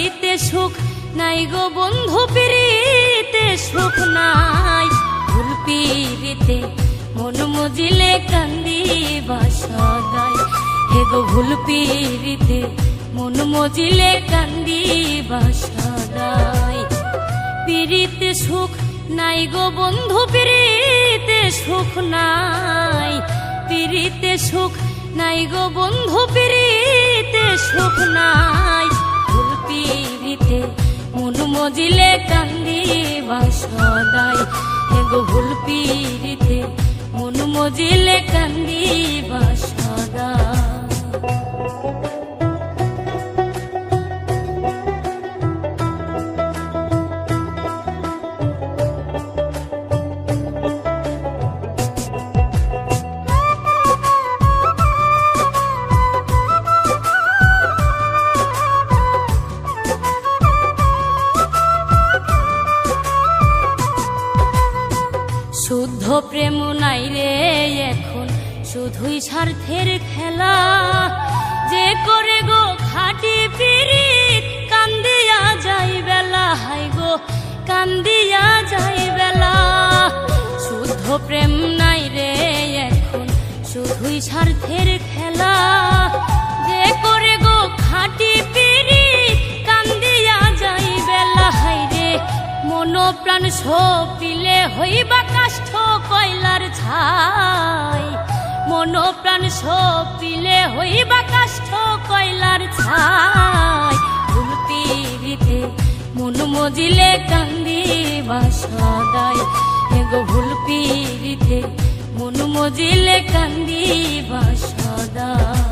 পিরিতে সুখ নাই গো বন্ধু, পিরিতে সুখ নাই। ভুল পিরিতে মন মজিলে কান্দিবা সদাই। হে গো ভুল পিরিতে মন মজিলে কান্দিবা সদাই। পিরিতে সুখ নাই গো বন্ধু, পিরিতে সুখ নাই। পিরিতে সুখ নাই গো বন্ধু, পিরিতে সুখ নাই। ভুল পিরিতে মন মজিলে কান্দিবা সদাই। হে গো ভুল পিরিতে মন মজিলে কান্দিবা সদাই। শুদ্ধ প্রেম নাই রে এখন, শুধুই স্বার্থের খেলা। যে করে গো খাটি পিরিত, কান্দিয়া যাই বেলা। হাই গো কান্দিয়া যাই বেলা। শুদ্ধ প্রেম নাই রে এখন, শুধুই স্বার্থের খেলা। যে করে গো খাটি পিরিত, কান্দিয়া যাই বেলা। হাই রে মন প্রাণ সপিলে হইবা কাষ্ঠ কয়লার ছাই। মন প্রাণ সপিলে হইবা কাষ্ঠ কয়লার ছাই। ভুল পিরিতে মন মজিলে কান্দিবা সদাই। হে গো ভুল পিরিতে মন মজিলে কান্দিবা সদাই।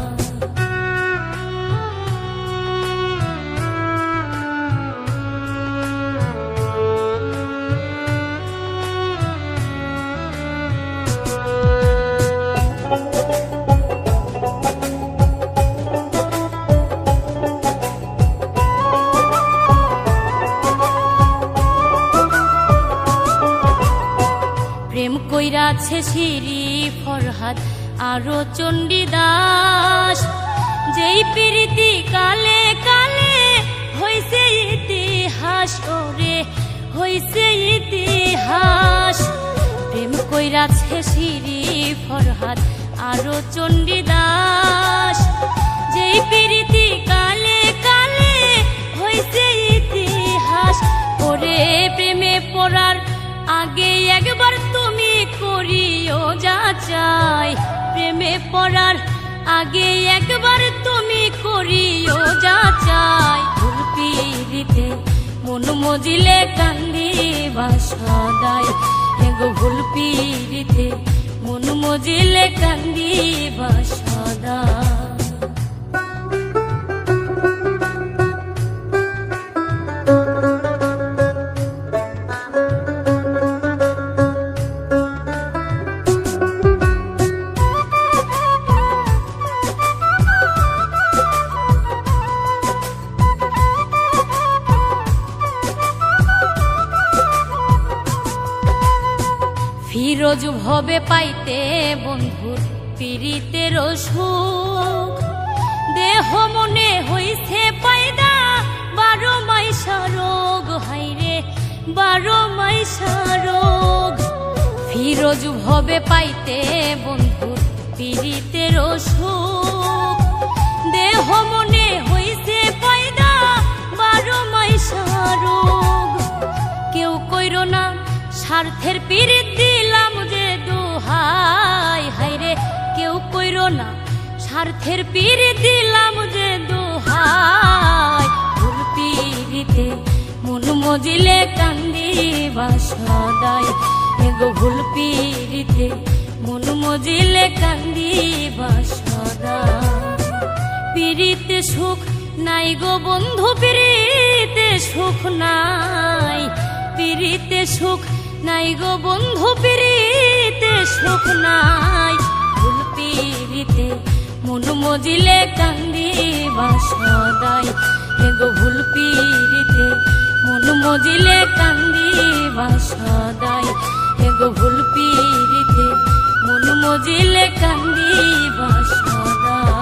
প্রেম কইরাছে শিরি ফরহাদ আরো চণ্ডীদাস। যেই প্রীতি কালে কালে হইছে ইতিহাস, ওরে হইছে ইতিহাস। প্রেম কইরাছে শিরি ফরহাদ আরো চণ্ডীদাস। যেই প্রীতি কালে কালে হইছে ইতিহাস। ওরে প্রেমে পড়ার আগে একবার তুমি করিও যাচাই। প্রেমে পড়ার আগে একবার তুমি করিও যাচাই। ভুল পিরিতে মন মজিলে কান্দিবা সদাই। হে গো ভুল পিরিতে মন মজিলে কান্দিবা সদাই। ফিরোজ ভবে পাইতে বন্ধুর পিরিতের সুখ। দেহ মনে হইছে পায়দা 12 মাইশা রোগ। হাইরে 12 মাইশা রোগ। ফিরোজ ভবে পাইতে বন্ধুর পিরিতের সুখ। দেহ মনে হইছে পায়দা 12 মাইশা রোগ। কেউ কইরো না স্বার্থের পিরিত দিলাম যে দোহাই। হাইরে কেউ কইরো না স্বার্থের পিরিত দিলাম যে দোহাই। ভুল পিরিতে মন মজিলে কান্দিবা সদাই। হে গো ভুল পিরিতে মন মজিলে কান্দিবা সদাই। পিরিতে সুখ নাই গো বন্ধু, পিরিতে সুখ নাই। পিরিতে সুখ নাই গো বন্ধু, পিরিতে সুখ নাই। ভুল পিরিতে মন মজিলে কান্দিবা সদাই। হে গো ভুল পিরিতে মন মজিলে কান্দিবা সদাই। হে গো ভুল পিরিতে মন মজিলে কান্দিবা সদাই।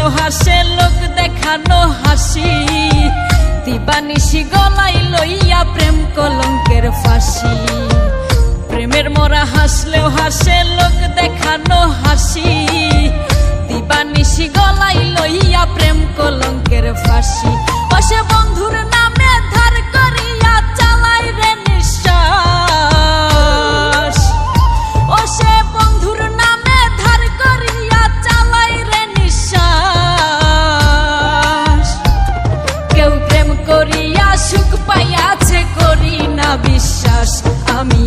হাসলেও হাসে লোক দেখানো হাসি, দিবানিশি গলায় লইয়া প্রেম কলঙ্কের ফাঁসি। প্রেমের মরা হাসলেও হাসে লোক দেখানো হাসি, দিবানিশি গলায় লইয়া প্রেম কলঙ্কের ফাঁসি। বসে বন্ধুর নামে ধার করিয়া চালাই রে নিঃশ্বাস, ও সে বন্ধুর নামে ধার করিয়া চালাই রে নিঃশ্বাস। কেউ প্রেম করিয়া সুখ পাইয়াছে করি না বিশ্বাস, আমি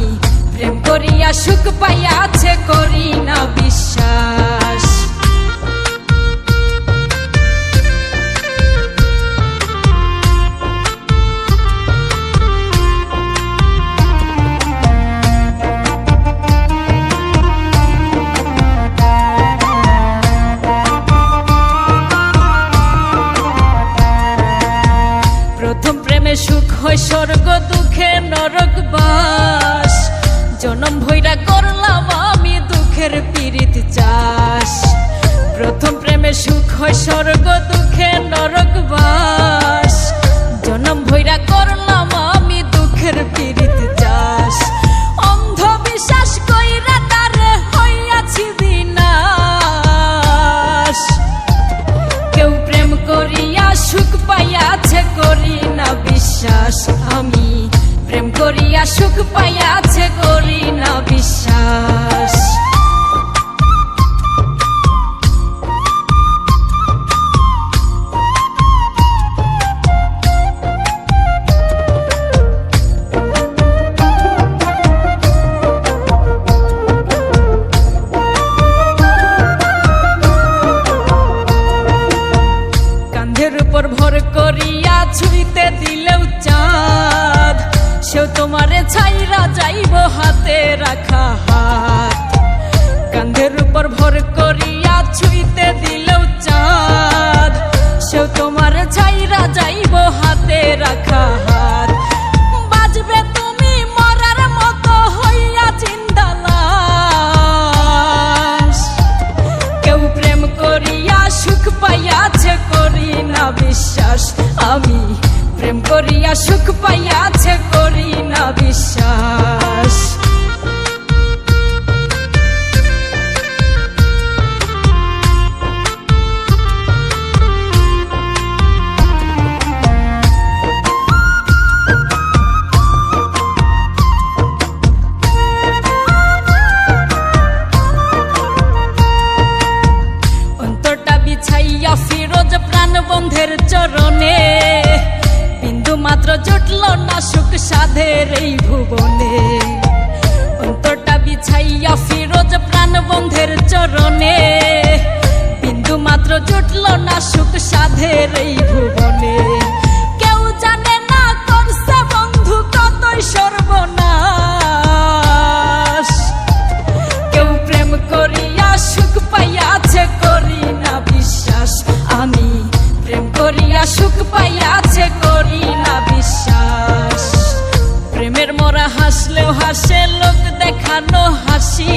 প্রেম করিয়া সুখ পাইয়াছে করি না বিশ্বাস। প্রথম প্রেমে সুখ হয় স্বর্গ, দুঃখে নরক বাস। জনম ভৈরা করলাম আমি দুঃখের পীড়িত চাষ। প্রথম প্রেমে সুখ হয় স্বর্গ, দুঃখে নরক বাস। জনম ভৈরা করলাম আমি দুঃখের পীড়িত চাষ। অন্ধবিশ্বাস কইরা তারে হইয়াছি বিনাশ। কেউ প্রেম করিয়া সুখ পাইয়াছে করি না বিশ্বাস, আমি প্রেম করিয়া সুখ পাইয়াছে করি না বিশ্বাস। কাঁধের উপর ভর করিয়া ছুঁইতে দিলেও চাঁদ, সেও তোমারে ছাইরা যাইব হাতে রাখা হাত। কাঁধের উপর ভর করিয়া ছুঁইতে দিলেও চাঁদ, সেও তোমারে ছাইরা যাইব হাতে রাখা হাত। বাজবে তুমি মরার মতো হইয়া জিন্দা লাশ। কেউ প্রেম করিয়া সুখ পাইয়াছে করি না বিশ্বাস, আমি প্রেম করিয়া সুখ পাইয়াছে করি না বিশ্বাস। অন্তরটা বিছাইয়া ফিরোজ প্রাণবন্ধের চরণে, বিন্দু মাত্র জুটল না সুখ সাধের এই ভুবনে। অন্তরটা বিছাইয়া ফিরোজ প্রাণবন্ধের চরণে, বিন্দু মাত্র জুটল না সুখ সাধের এই ভুবনে। কেউ জানে না করছে বন্ধু কতই সর্বনাশ। কেউ প্রেম করিয়া সুখ পাইয়াছে করি না বিশ্বাস, আমি প্রেম করিয়া সুখ পাইয়াছে করি না বিশ্বাস। প্রেমের মরা হাসলেও হাসে লোক দেখানো হাসি,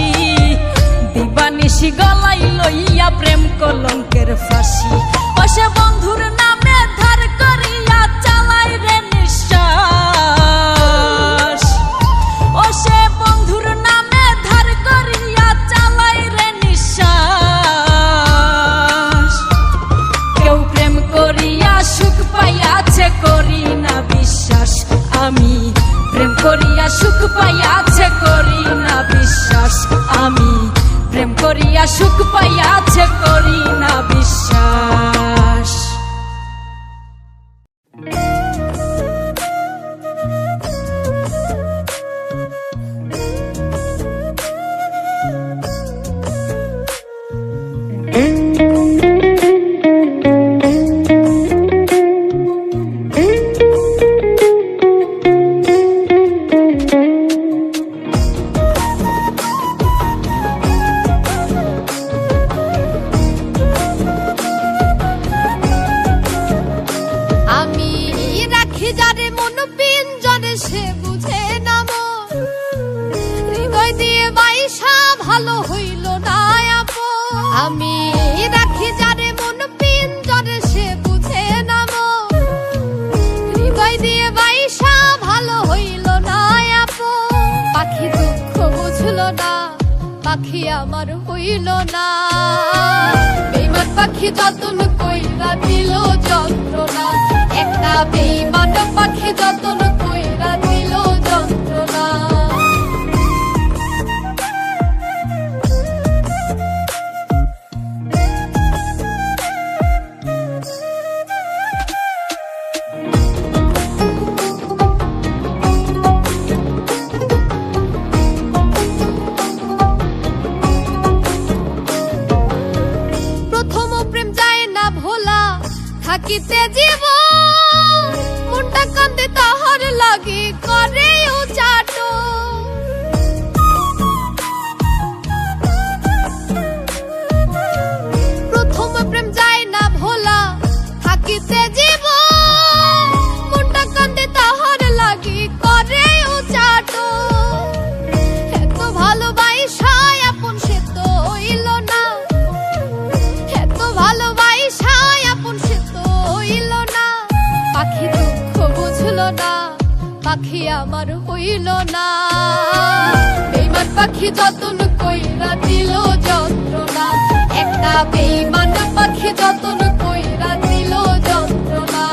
দিবানিশি গলায় লইয়া প্রেম কলঙ্কের ফাঁসি। বসে বন্ধুর নামে ধার করিয়া চালাই রে নিঃশ্বাস, ও সে বন্ধুর নামে ধার করিয়া চালাই রে নিঃশ্বাস। কেউ প্রেম করিয়া সুখ পাইয়াছে করি না বিশ্বাস, আমি প্রেম করিয়া সুখ পাইয়াছে করি না বিশ্বাস। আমি প্রেম করিয়া সুখ পাইয়াছে করি না বিশ্বাস। ভালো হইল না আপন, আমি রাখি যারে মন পাখি আমার হইল না। বেইমান পাখি যতন কইরা দিল যন্ত্রণা, একটা বেইমান পাখি যতন কইরা দিল যন্ত্রণা। থাকিতে জীব মনটা কান্দে তাহার লাগে করে উচাট। প্রথম প্রেম যায় না ভোলা, থাকিতে জীব মনটা কান্দে তাহার লাগে করে উচাট। এত ভালোবাসায় আপন সে তো হইল না, এত ভালোবাসায় আপন সে তো হইল না। পাখি দুঃখ বুঝলো না, পাখি আমার হইল না। বেইমান পাখি যতন কইরা দিল যন্ত্রণা, একটা বেইমান পাখি যতন কইরা দিল যন্ত্রণা।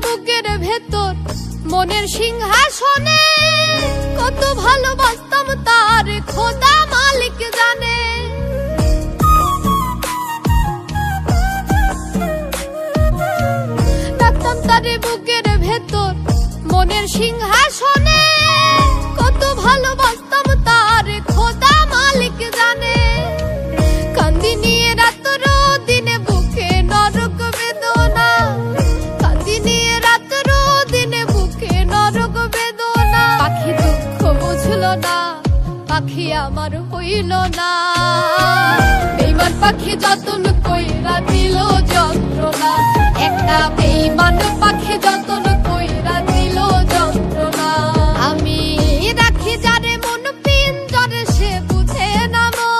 বুকের ভেতর মনের সিংহাসনে কত ভালোবাসতাম তার খোদা মালিক জানে। রাখতাম তার বুকের ভেতর মনের সিংহাসনে কত ভালোবাসতাম তার খোদা মালিক জানে। কান্দি নিয়ে রাত্র দিনে বুকে নরক বেদনা, পাখি দুঃখ বুঝলো না, পাখি আমার হইল না। বেইমান পাখি যতন কইরা দিল যন্ত্রণা, একটা বেইমান পাখি যতন কইরা দিল যন্ত্রণা। আমি রাখি যারে মন পিঞ্জরে সে বুঝে নামো,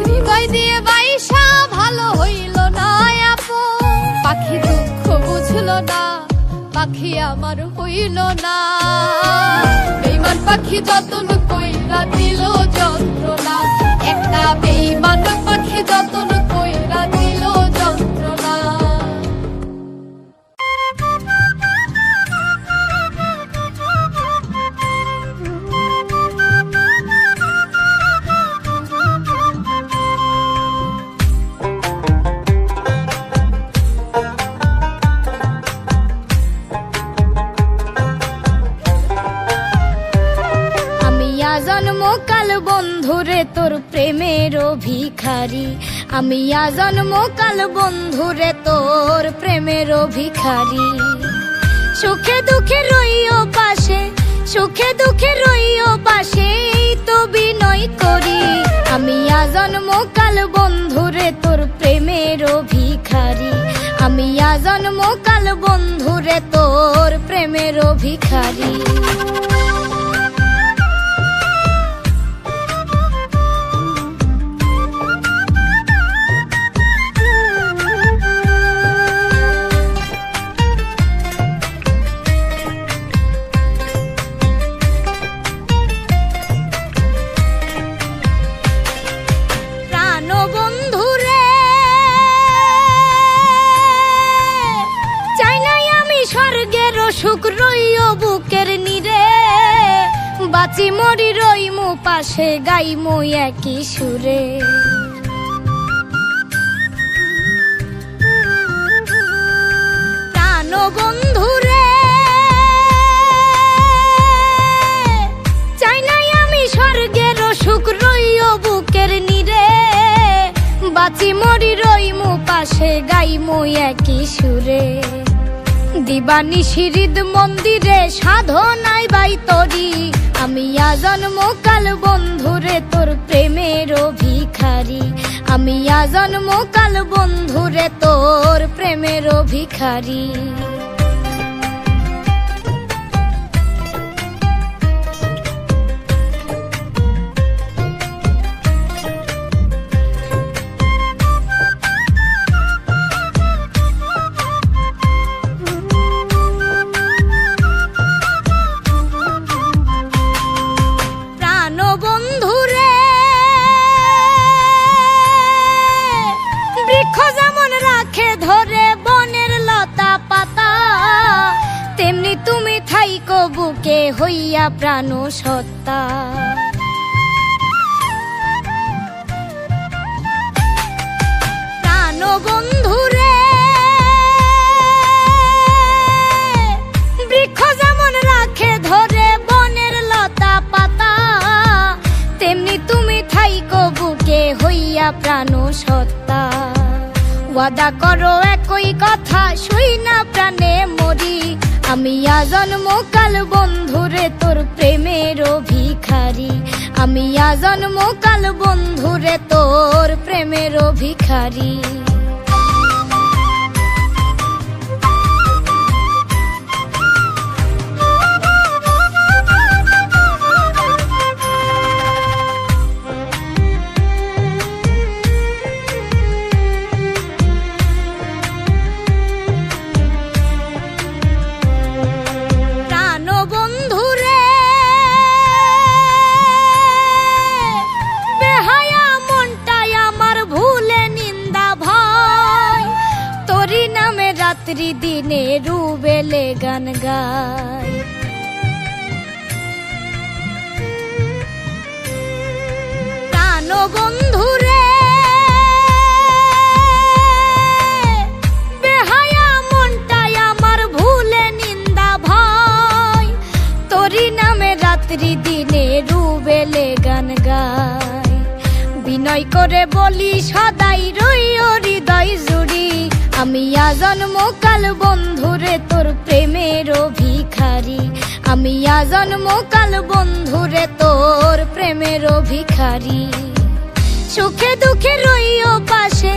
হৃদয় দিয়ে বাইসা ভালো হইল না আপন। পাখি দুঃখ বুঝলো না, পাখি আমার হইল না। বেইমান পাখি যতন কইরা দিল যন্ত্রণা, একটা বেইমান পাখি যতন কইরা দিল যন্ত্রণা। জন্মকাল বন্ধুরে তোর প্রেমের ভিখারি, আমি জন্মকাল বন্ধুরে তোর প্রেমের ভিখারি। সুখে দুঃখে রইও পাশে, সুখে দুঃখে রইও পাশে, এই তো বিনয় করি। আমি জন্মকাল বন্ধুরে তোর প্রেমের ভিখারি, আমি জন্মকাল বন্ধুরে তোর প্রেমের ভিখারি। সুখ রইও বুকের নিরে, বাঁচি মরি রইমু পাশে গাইমু একই সুরে। প্রাণ বন্ধুরে চাই নাই আমি স্বর্গের সুখ রইও বুকের নিরে, বাঁচি মরি রইমু পাশে গাইমু একই সুরে। দিবানিশি হৃদ মন্দিরে সাধনাই বাই তরি, আমি জন্মকাল বন্ধুরে তোর প্রেমের ভিখারি, আমি জন্মকাল বন্ধুরে তোর প্রেমের ভিখারি। রাখে ধরে বনের লতা পাতা, তেমনি তুমি থাইকো বুকে হইয়া প্রাণ সত্তা। প্রাণ বন্ধুরে বৃক্ষ যেমন রাখে ধরে বনের লতা পাতা, তেমনি তুমি থাইকো বুকে হইয়া প্রাণ সত্তা। ওয়াদা করো একই কথা শুই না প্রাণে মরি, আমি আজন্ম কাল বন্ধুরে তোর প্রেমের ভিখারি, আমি আজন্ম কাল বন্ধুরে তোর প্রেমের ভিখারি। রাত্রি দিনে রুবেলে গান গায়, প্রাণ বন্ধুরে বেহায়া মনটাই আমার ভুলে নিন্দা ভাই, তোরি নামে রাত্রি দিনে রুবেলে গান গায়। বিনয় করে বলি সদাই রইও হৃদয় জুড়ি, আমি আজন্ম কাল বন্ধুরে তোর প্রেমের ভিখারি, আমি আজন্ম কাল বন্ধুরে তোর প্রেমের ভিখারি। সুখে দুঃখে রইও পাশে,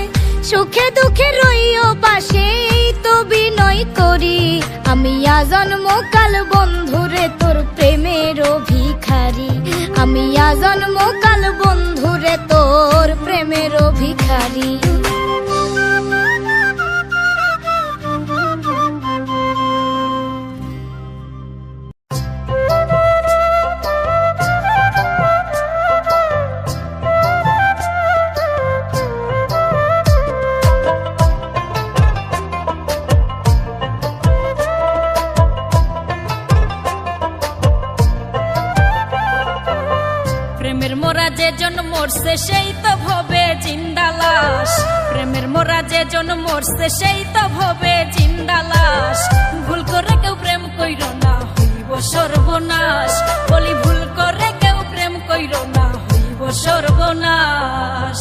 সুখে দুঃখে রইও পাশে, এই তো বিনয় করি, আমি আজন্ম কাল বন্ধুরে তোর প্রেমের ভিখারি, আমি আজন্ম কাল বন্ধুরে তোর প্রেমের ভিখারি। প্রেমের মোরা যে জন মরছে সেই তো ভবে জিন্দা লাশ, প্রেমের মোরা যে জন মরছে সেই তো ভবে জিন্দা লাশ। ভুল করে কেউ প্রেম কইর না হইব সর্বনাশ, বলি ভুল করে কেউ প্রেম কইর না হইব সর্বনাশ।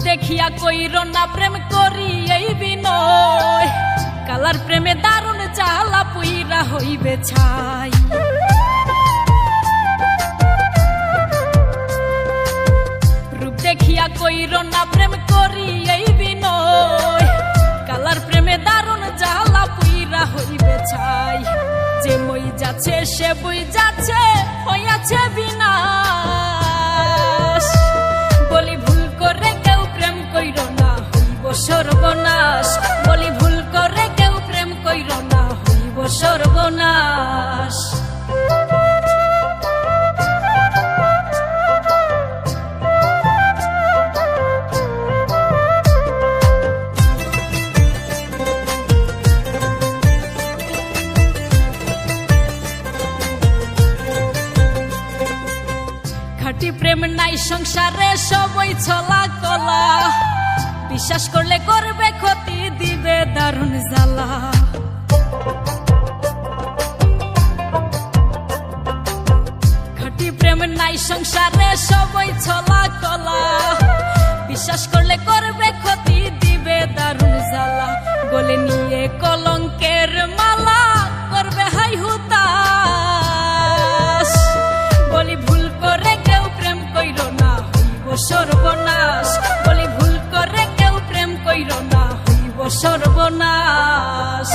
দেখিয়া কইর না প্রেম করি এই বিনয়, কালার প্রেমে দারুণ জ্বালা পুইরা হইবে ছাই। রূপ দেখিয়া কইর না প্রেম করি এই বিনয়, কালার প্রেমে দারুণ জ্বালা পুইরা হইবে ছাই। যে মই যাচ্ছে সে বই যাচ্ছে হইয়াছে বিনাশ, বলি ভুল করে কেউ প্রেম কইর না হইব সর্বনাশ, বলি ভুল করে কেউ প্রেম কইর না হইব সর্বনাশ। খাঁটি প্রেম নাই সংসারে সবই ছলা কলা, বিশ্বাস করলে করবে ক্ষতি দিবে দারুণ জ্বালা। খাঁটি প্রেম নাই সংসারে সবই ছলা কলা, বিশ্বাস করলে করবে ক্ষতি দিবে দারুণ জ্বালা। গলে নিয়ে কলঙ্কের মালা করবে হাই হুতাশ, বলি ভুল করে কেউ প্রেম কইর না হইব সর্বনাশ, বলি ভুল করে কেউ প্রেম কইর না হইব সর্বনাশ।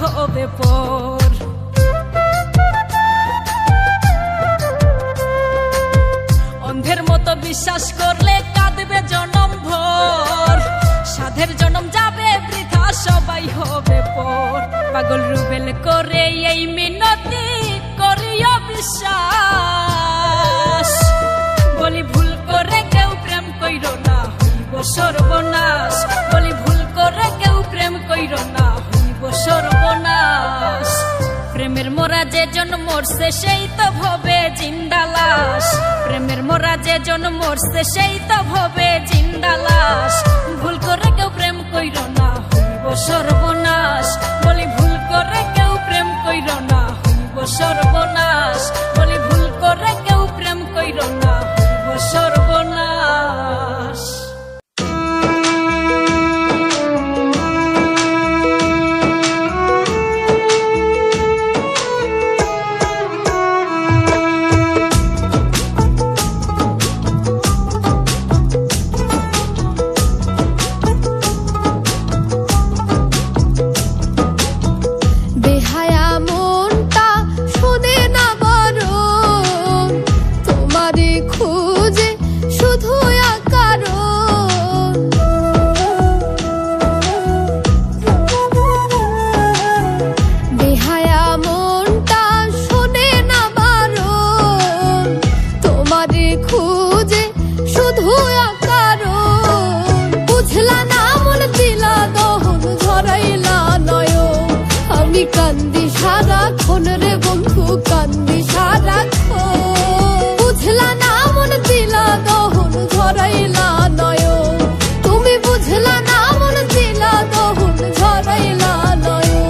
হবে পর। অন্ধের মতো বিশ্বাস করলে কাঁদবে জনম ভর, সাধের জনম যাবে বৃথা সবাই হবে পর। পাগল রুবেল করে এই মিনতি করিও বিশ্বাস, বলি ভুল করে কেউ প্রেম কইরো না হইব সর্বনাশ, বলি ভুল করে কেউ প্রেম কইরো না হইব সর্বনাশ। প্রেমের মোরা যে জন মরছে সেই তো ভবে জিন্দা লাশ, প্রেমের মোরা যে জন মরছে সেই তো ভবে জিন্দা লাশ। ভুল করে কেউ প্রেম কইরো না হইব সর্বনাশ, বলি ভুল করে কেউ প্রেম কইরো না হইব সর্বনাশ, বলি ভুল করে কেউ প্রেম কইরো না হইব সর্বনাশ। কান্দি সারাক্ষণ রে বন্ধু, কান্দি সারাক্ষণ। বুঝলা না মন দিলা দহন ঝরাইলা নয়ন, তুমি বুঝলা না মন দিলা দহন ঝরাইলা নয়ন।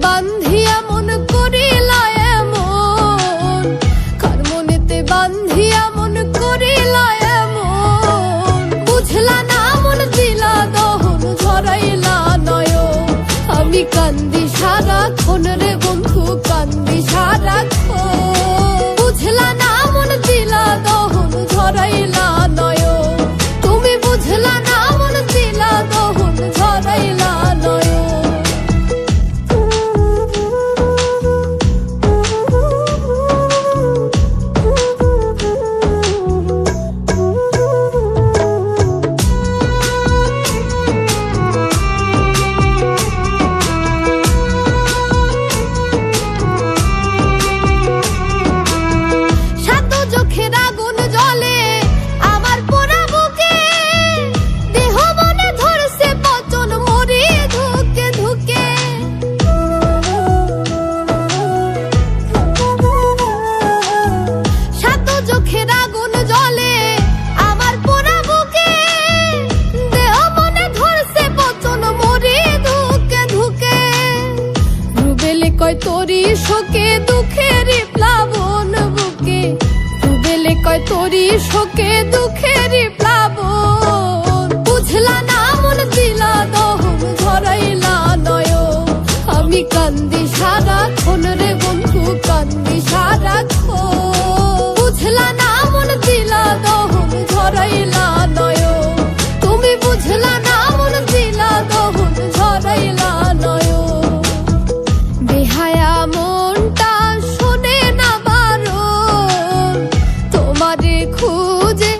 বান্ধিয়া মন করিলা এমন, কার মনেতে বান্ধিয়া মন করিলা এমন। বুঝলা না মন দিলা দহন ঝরাইলা নয়ন, আমি কান্দি সারাক্ষণ রে বন্ধু, কান্দি সারাক্ষণ। বুঝলা না মন দিলা দহন ঝরাইলা নয়ন, তুমি বুঝলা না মন দিলা দহন ঝরাইলা নয়ন। কয় তোরি শোকে দুঃখের প্লাবন বুকে, রুবেলে কয় তোরি শোকে দুঃখের প্লাবন। বুঝলা না মন দিলা দহন ঝরাইলা নয়ন, আমি কান্দি সারাক্ষণ রে বন্ধু, কান্দি সারাক্ষণ। বুঝলা না মন দিলা দহন ঝরাইলা নয়ন, তুমি বুঝলা না মন দিলা দহন ঝরাইলা নয়ন। বেহায়া মনটা শোনে না বারণ, তোমারে খুঁজে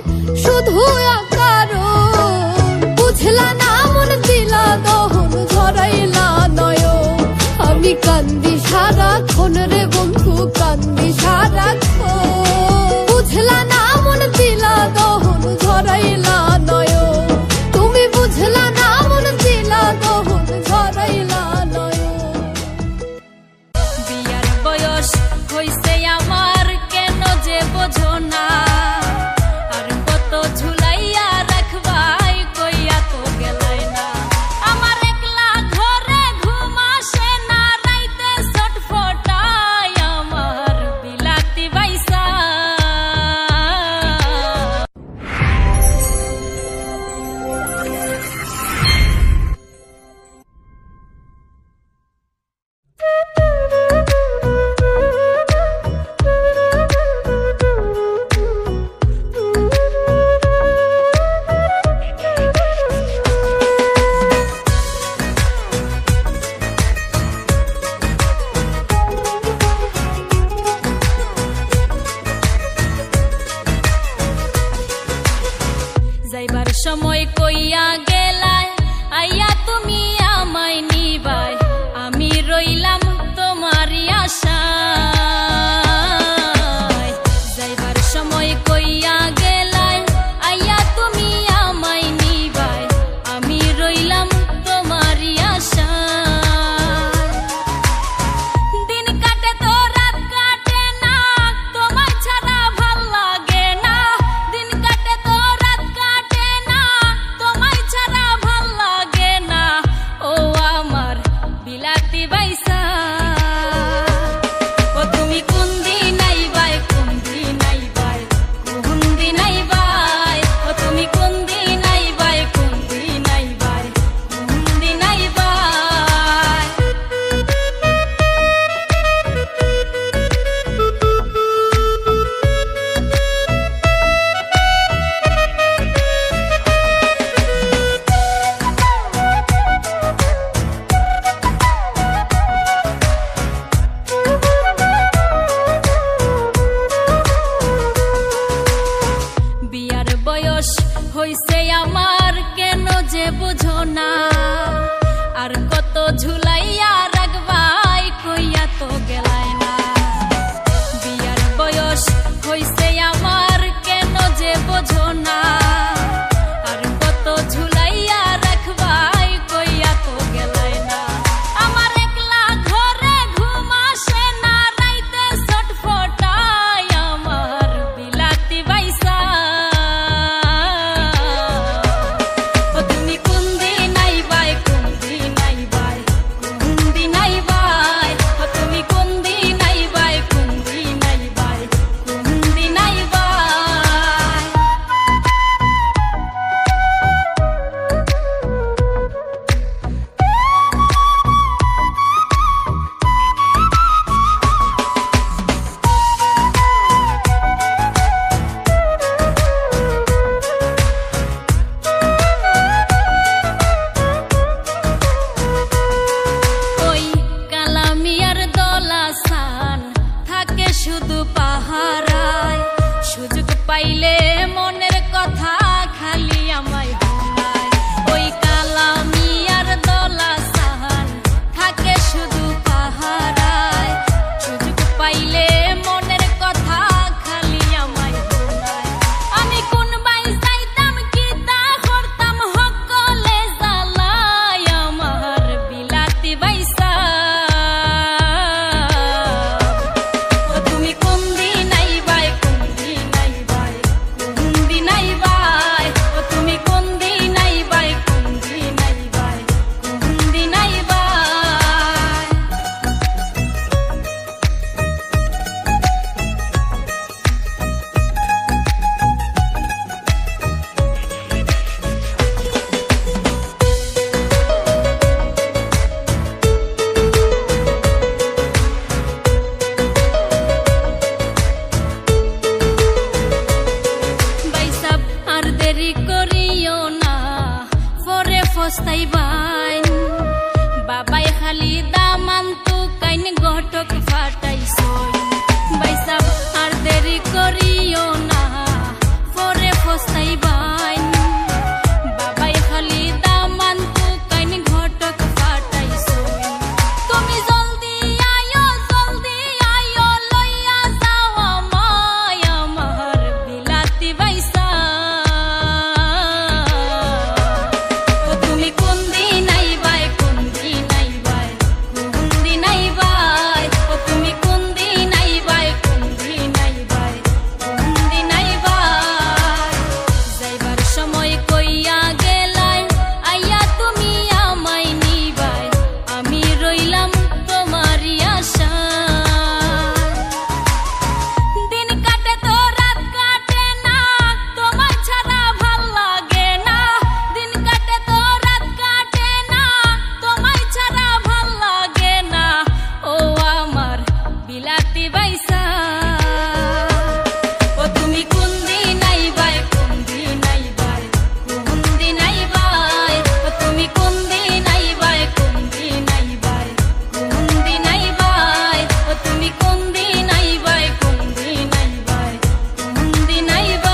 বিলাতি বাইসা ও তুমি কোন দিন আইবাই কোন দিন আইবাই কোন দিন আইবাই ও তুমি কোন দিন আইবাই কোন দিন আইবাই কোন দিন আইবাই বিয়ার বয়স হইছে আমার কেন যে বুঝো না আর কত ঝুলাইয়া রাখবাই কইয়া তো গেলাই না বিয়ার বয়স হইছে আমার কেন যে বুঝো না আর কত ঝুলাইয়া রাখবাই কইয়া তো গেলাই না আমার একলা ঘরে ঘুম আসে না রাইতে ছটফটাই আমার বিলাতি বাইসা ও তুমি কোন দিন আইবাই কোন দিন আইবাই কোন দিন আইবাই ও তুমি কোন দিন আইবাই কোন দিন আইবাই কোন দিন আইবাই ওই কালামিয়ার দলাসান থাকে শুধু পাহারায় সুযোগ পাইলে মনের কথা খালি আমায় ভোলায় ওই কালামিয়ার দলাসান থাকে শুধু পাহারায় সুযোগ পাইলে মনের কথা খালি আমায় ভোলায় আমি কোন বাই যাইতাম কি তা করতাম হকলে জ্বালায় আমার বিলাতি বাইসা ও তুমি কোন দিন আইবাই কোন দিন আইবাই কোন দিন আইবাই ও তুমি কোন দিন আইবাই কোন দিন আইবাই কোন দিন আইবাই বাইসাব আর দেরি করিও না পরে ফস্তাইবাইন বাবাই খালি দামান তু কাইন ঘটক ফাটাইছই বাইসাব আর দেরি করিও না পরে ফস্তাইবাইন বাবাই খালি দামান তু কাইন ঘটক ফাটাইছই তুমি জলদি আয়ো লইয়া যাও আমায় আমার বিলাতি বাইসা ও তুমি কোন দিন আইবাই কোন দিন আইবাই কোন দিন আইবাই ও তুমি কোন দিন আইবাই কোন দিন আইবাই কোন দিন আইবাই যাইবার সময় কইয়া গেলাই আইয়া তুমি আমায় নিবাই আমি রইলাম তোমারই আশায় দিন কাটে তো রাত কাটে না তোমার ছাড়া ভাল লাগে না দিন কাটে তো রাত কাটে না তোমার ছাড়া ভাল লাগে না ও আমার বিলাতি বাইসা ও তুমি কোন দিন আইবাই কোন দিন আইবাই কোন দিন আইবাই ও তুমি কোন দিন আইবাই কোন দিন আইবাই কোন দিন আইবাই ও তুমি কোন দিন আইবাই কোন দিন আইবাই কোন দিন আইবাই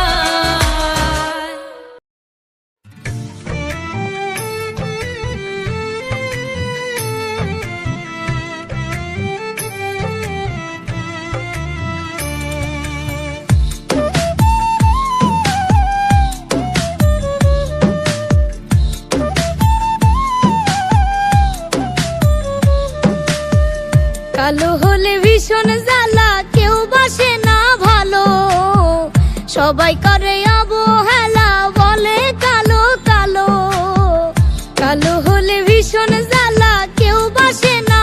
কালো হলে ভীষণ জ্বালা কেউ বাসে না ভালো সবাই করে অবহেলা বলে কালো কালো কালো হলে ভীষণ জ্বালা কেউ বাসে না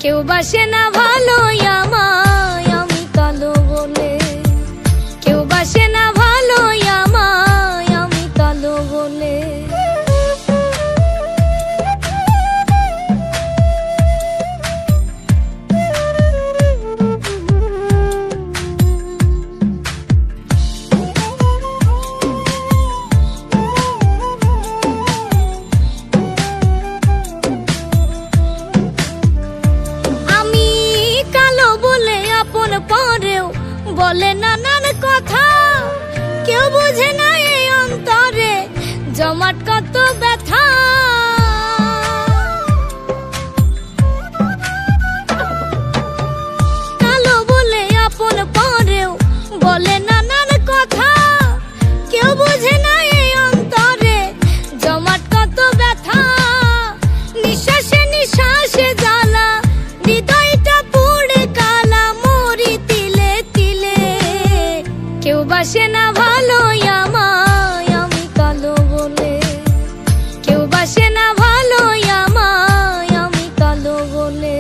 কেউ বাসে না ভালো আমায় আমি কালো বলে, কেউ বাসে না ভালো আমায় আমি কালো বলে। পরেও বলে নানান কথা, কেউ বুঝে না এই অন্তরে জমাট কত ব্যথা। কালো বলে আপন পরেও বলে নানান কথা, কেউ বুঝে না এই অন্তরে জমাট কত ব্যথা। নিঃশ্বাসে নিঃশ্বাসে জ্বালা, হৃদয়টা পুড়ে কালা, মরি তিলে তিলে। কেউ বাসে না ভালো আমায় আমি কালো বলে, কেউ বাসে না ভালো আমায় আমি কালো বলে।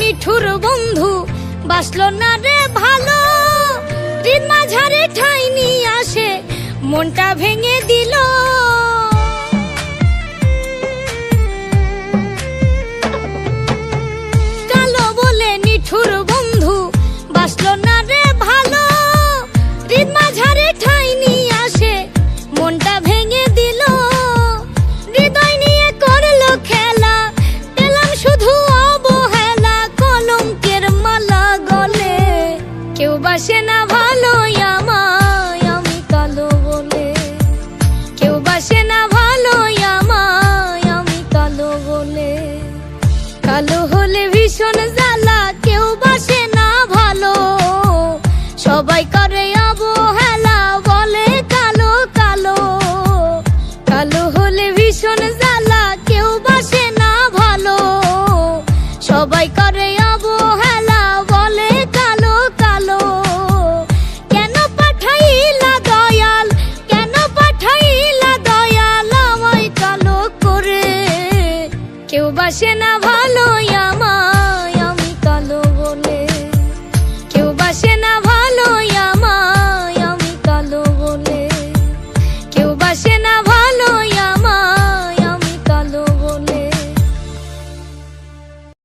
নিঠুর বন্ধু বাসলো না রে ভালো, হৃদ মাঝারে ঠাই নিয়ে আসে মনটা ভেঙে দিল। কালো বলে নিঠুর বন্ধু বাসলো না রে ভালো, হৃদ মাঝারে ঠাই নিয়ে আসে মনটা ভেঙে দিল। হৃদয় নিয়ে করলো খেলা, পেলাম শুধু কেউ বাসে না ভালো আমায় আমি কালো বলে, কেউ বাসে না ভালো আমায় আমি কালো বলে। কালো হলে ভীষণ জ্বালা, কেউ বাসে না ভালো, সবাই করে অবহেলা বলে কালো কালো। কালো হলে ভীষণ জ্বালা, কেউ বাসে না ভালো, সবাই করে অবহেলা বলে কালো কালো। কেন পাঠাইলা দয়াল, কেন পাঠাইলা দয়াল আমায় কালো করে, কেউ বাসে না ভালো।